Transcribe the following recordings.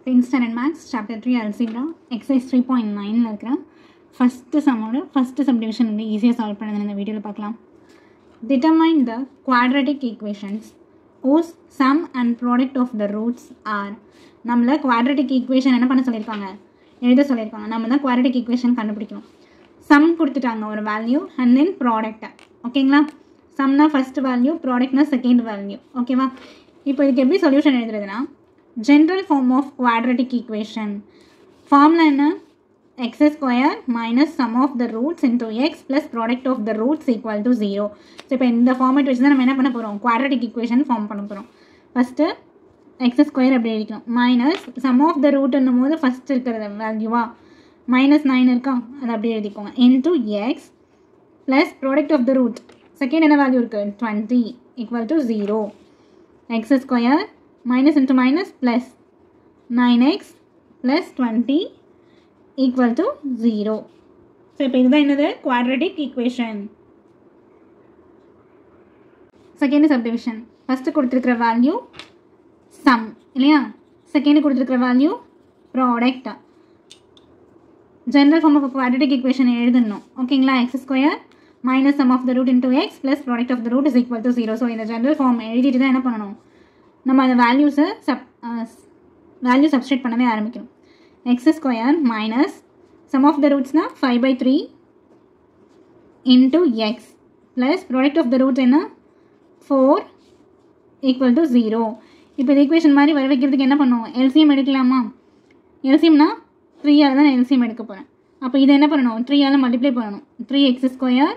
10th standard maths chapter 3 algebra exercise 3.9 ல இருக்கிற first சம்மோட first subdivision வந்து ஈஸியாக சால்வ் பண்ணது இந்த வீடியோவில் பார்க்கலாம். Determine the quadratic equations whose sum and product of the roots are. நம்மள quadratic equation என்ன பண்ண சொல்லியிருக்காங்க, எழுத சொல்லியிருக்காங்க. நம்ம தான் quadratic equation கண்டுபிடிக்கணும். சம் கொடுத்துட்டாங்க ஒரு வேல்யூ அண்ட் தென் ப்ராடக்ட். ஓகேங்களா, சம்னா ஃபர்ஸ்ட் வேல்யூ, ப்ராடக்ட்னா செகண்ட் வேல்யூ. ஓகேவா, இப்போ இதுக்கு எப்படி solution எழுதுறதுன்னா general form of quadratic equation. Formula என்ன, x square minus sum of the roots into x plus product of the roots equal to 0. So இப்போ இந்த format வச்சு தான் நம்ம என்ன பண்ண போகிறோம், quadratic equation ஃபார்ம் பண்ண போகிறோம். ஃபஸ்ட்டு எக்ஸ் ஸ்கொயர் அப்படி எழுதிக்கணும், மைனஸ் சம் ஆஃப் த ரூட்னும் போது ஃபஸ்ட் இருக்கிறது வேல்யூவா -9 இருக்கா, அது அப்படியே எழுதிக்கோங்க, into x plus product of the root second என்ன வேல்யூ இருக்குது 20 equal to 0. X square minus into minus plus 9x plus 20 equal to 0. So, இப்போ இதுதான் என்னது quadratic equation. Second subdivision. First கொடுத்திருக்கிற value sum இல்லையா, second கொடுத்திருக்கிற value product. General form of a quadratic equation எழுதணும். ஓகேங்களா, x square minus sum of the root into x plus product of the root is equal to 0. So, இந்த general form எழுதிட்டு தான் என்ன பண்ணணும், நம்ம அந்த வேல்யூஸை வேல்யூ சப்ஸ்டியூட் பண்ணவே ஆரம்பிக்கணும். X square minus sum of the ரூட்ஸ்னால் 5/3 into x plus product of the root என்ன 4 ஈக்குவல் டு 0. இப்போ இந்த ஈக்குவேஷன் மாதிரி வர வைக்கிறதுக்கு என்ன பண்ணுவோம், எல்சிஎம் எடுக்கலாமா, எல்சிஎம்னா 3ஆல் தான் நான் எல்சிஎம் எடுக்க போகிறேன். அப்போ இதை என்ன பண்ணணும், 3ஆல் மல்டிப்ளை பண்ணணும். 3x square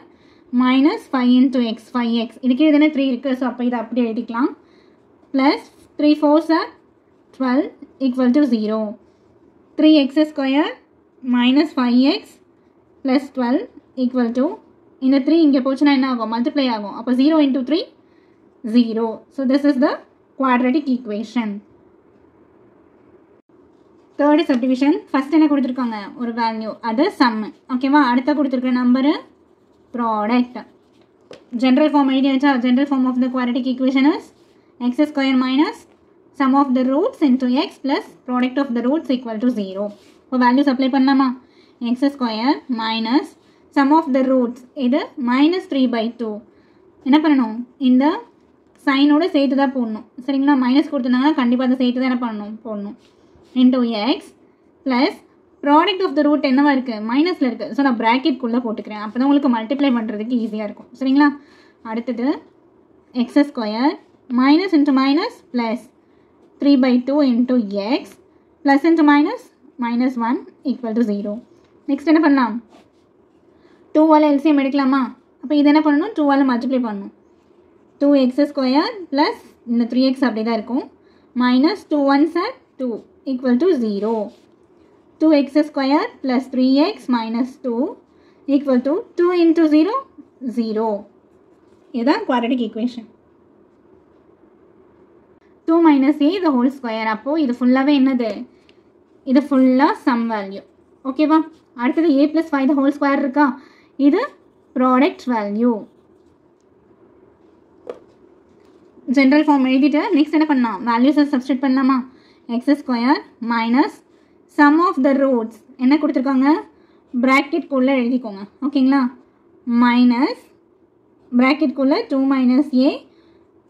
minus 5 into X 5x, இதுக்கே இதுனா 3 இருக்குது. ஸோ அப்போ இதை அப்படியே எழுதிக்கலாம். Plus 3 4s are 12 equal to 0. 3x square minus 5x plus 12 equal to, இந்த 3 இங்கே போச்சுன்னா என்ன ஆகும், மல்டிப்ளை ஆகும். அப்போ 0 into 3 0. So this is the quadratic equation. Third subdivision. First என்ன கொடுத்துருக்காங்க, ஒரு வேல்யூ, அது சம். ஓகேவா, அடுத்த கொடுத்துருக்கிற நம்பரு ப்ராடக்ட். ஜென்ரல் ஃபார்ம் எழுதியாச்சா, general form of the quadratic equation is x square minus sum of the roots into x plus product of the roots equal to 0. இப்போ values apply பண்ணலாமா, x square minus sum of the roots இது -3/2. என்ன பண்ணணும், இந்த சைனோட சேர்த்து தான் போடணும். சரிங்களா, மைனஸ் கொடுத்துருந்தாங்கன்னா கண்டிப்பாக அதை சேர்த்து தான் என்ன பண்ணணும், போடணும். Into x plus product of the root என்னவா இருக்குது, மைனஸில் இருக்குது. ஸோ நான் ப்ராக்கெட்குள்ளே போட்டுக்கிறேன், அப்போ தான் உங்களுக்கு மல்டிப்ளை பண்ணுறதுக்கு ஈஸியாக இருக்கும். சரிங்களா, அடுத்தது X square minus into minus plus 3/2 into x plus into minus -1 equal to 0. next என்ன பண்ணலாம், 2ஆல் எல்சிஎம் எடுக்கலாமா, அப்போ இது என்ன பண்ணணும், 2ஆல் மல்டிப்ளை பண்ணணும். 2x ஸ்கொயர் ப்ளஸ் இந்த 3x அப்படி தான் இருக்கும், minus 2 1s are 2 equal to 0. 2x square plus 3x minus 2 equal to 2 into 0 0. இதுதான் quadratic equation. 2 minus a the whole square. அப்போது இது ஃபுல்லாகவே என்னது, இது ஃபுல்லாக சம் வேல்யூ. ஓகேவா, அடுத்தது a plus 5 the whole square இருக்கா, இது ப்ராடக்ட் வேல்யூ. ஜென்ரல் ஃபார்ம் எழுதிட்டு நெக்ஸ்ட் என்ன பண்ணலாம், வேல்யூஸை சப்ஸ்டியூட் பண்ணலாமா. X square minus sum of the roots என்ன கொடுத்துருக்காங்க, ப்ராக்கெட்குள்ளே எழுதிக்கோங்க. ஓகேங்களா, மைனஸ் ப்ராக்கெட்குள்ளே 2 minus a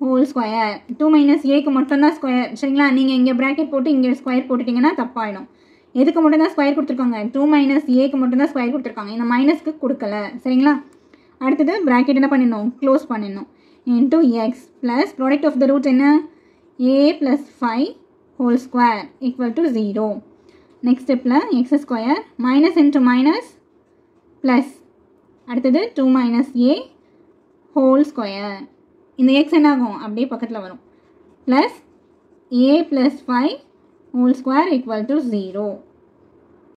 whole square. 2 minus ஏக்கு மட்டும்தான் ஸ்கொயர். சரிங்களா, நீங்கள் இங்கே ப்ராக்கெட் போட்டு இங்கே ஸ்கொயர் போட்டுட்டிங்கன்னா தப்பாயிடும். எதுக்கு மட்டும்தான் ஸ்கொயர் கொடுத்துருக்காங்க, 2 minus ஏக்கு மட்டும்தான் ஸ்கொயர் கொடுத்துருக்காங்க, இந்த மைனஸ்க்கு கொடுக்கல. சரிங்களா, அடுத்தது ப்ராக்கெட் என்ன பண்ணிடணும், க்ளோஸ் பண்ணிடணும். Into x plus product of the root என்ன a + 5 whole square equal to 0. Next ஸ்டெப்பில் x square minus into minus plus, அடுத்தது 2 minus a ஹோல் ஸ்கொயர். இந்த எக்ஸ் என்ன ஆகும், அப்படியே பக்கத்தில் வரும், plus a + 5 whole square equal to 0.